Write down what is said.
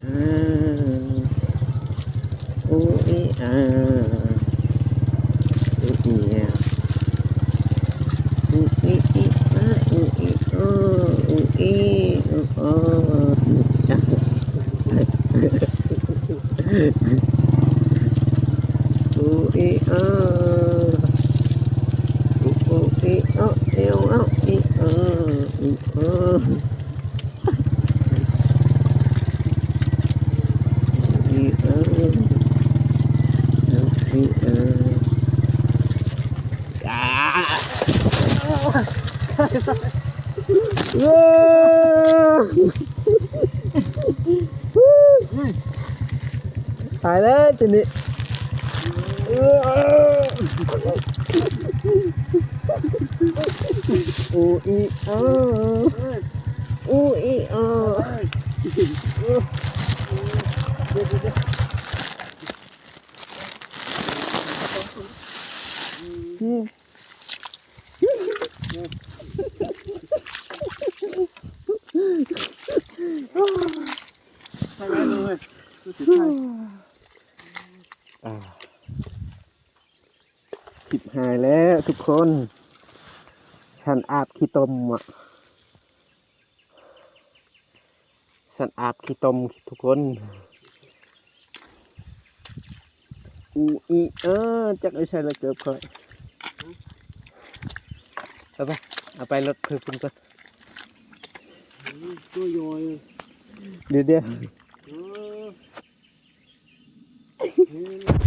อ่าอูอีอาอูอีอาอูอีอีอาอูอีอาอูอีอาอูอีอาอูอีอาเอวอาอีอาอีอาอีอาอีอา ตายแล้วทีนี้อูอีอาอูอีอาใช่ไหมลุงเลยดูสิใช่ สิบหายแล้วทุกคนฉันอาบขี้ตมอ่ะฉันอาบขี้ตมทุกคนอูอีจักไอ้ชายละเกือบค่อยเอาไปเอาไปรถคือคุณก่อน ตัวยอยเดี๋ยวเออ